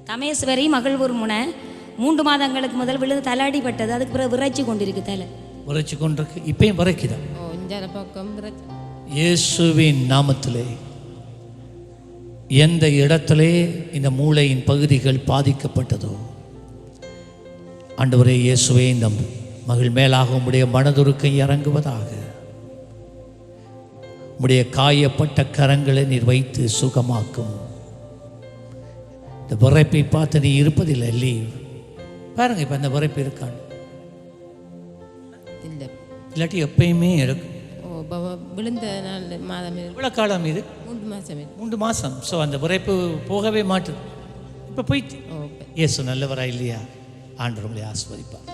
தமேஸ்வரி மகள் ஒரு முனை 3 மாதங்களுக்கு முதல் விழுந்து தலாடிப்பட்டது. அதுக்கு பிறகு விரைச்சி கொண்டிருக்கு, தலை விரைச்சி கொண்டிருக்கு. இப்பயும் விரைக்குதா? பக்கம் இயேசுவின் நாமத்திலே எந்த இடத்திலே இந்த மூளையின் பகுதிகள் பாதிக்கப்பட்டதோ, ஆண்டவரே இயேசுவே, இந்த மகள் மேலாக உம்முடைய மனதுருக்கை இறங்குவதாக. உம்முடைய காயப்பட்ட கரங்களை நீர் வைத்து சுகமாக்கும். இந்த விரைப்பை பார்த்து நீ இருப்பதில்லை லீவ் பாருங்க. இப்போ அந்த விரைப்பு இருக்கான்னு இல்லாட்டி எப்பயுமே இருக்கும். விழுந்த நாள் மாதம் எவ்வளோ காலம் இது? 3 மாதம். 3 மாதம். ஸோ அந்த விரைப்பு போகவே மாட்டுது. இப்போ போயிட்டு இயேசு நல்லவரா இல்லையா? ஆண்டவர் உங்களை ஆஸ்வதிப்பார்.